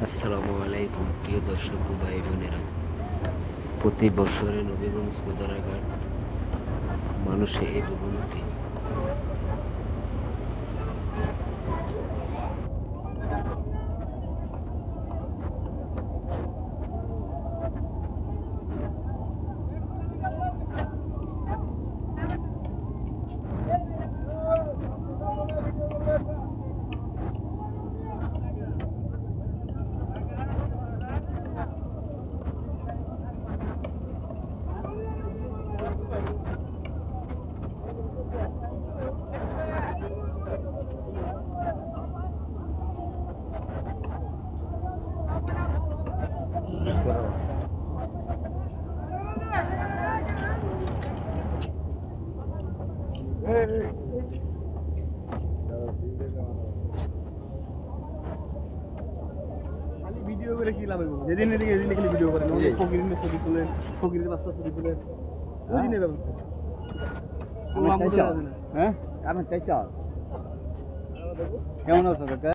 আসসালামু আলাইকুম প্রিয় দর্শক ও ভাই বোনেরা। প্রতি বছরে নবীগঞ্জ গোদারাঘাট মানুষে এই ভোগান্তি। ভিডিও করে কি লাভ হবে? যেদিন এদিকে এদিন খালি ভিডিও করেন, অনেক ফকিরের ছবি তুলে, ফকিরের বাচ্চা ছবি তুলে, ওই দিনে ব্যবস্থা। হ্যাঁ, আমি চাই কেমন আছো কাকা?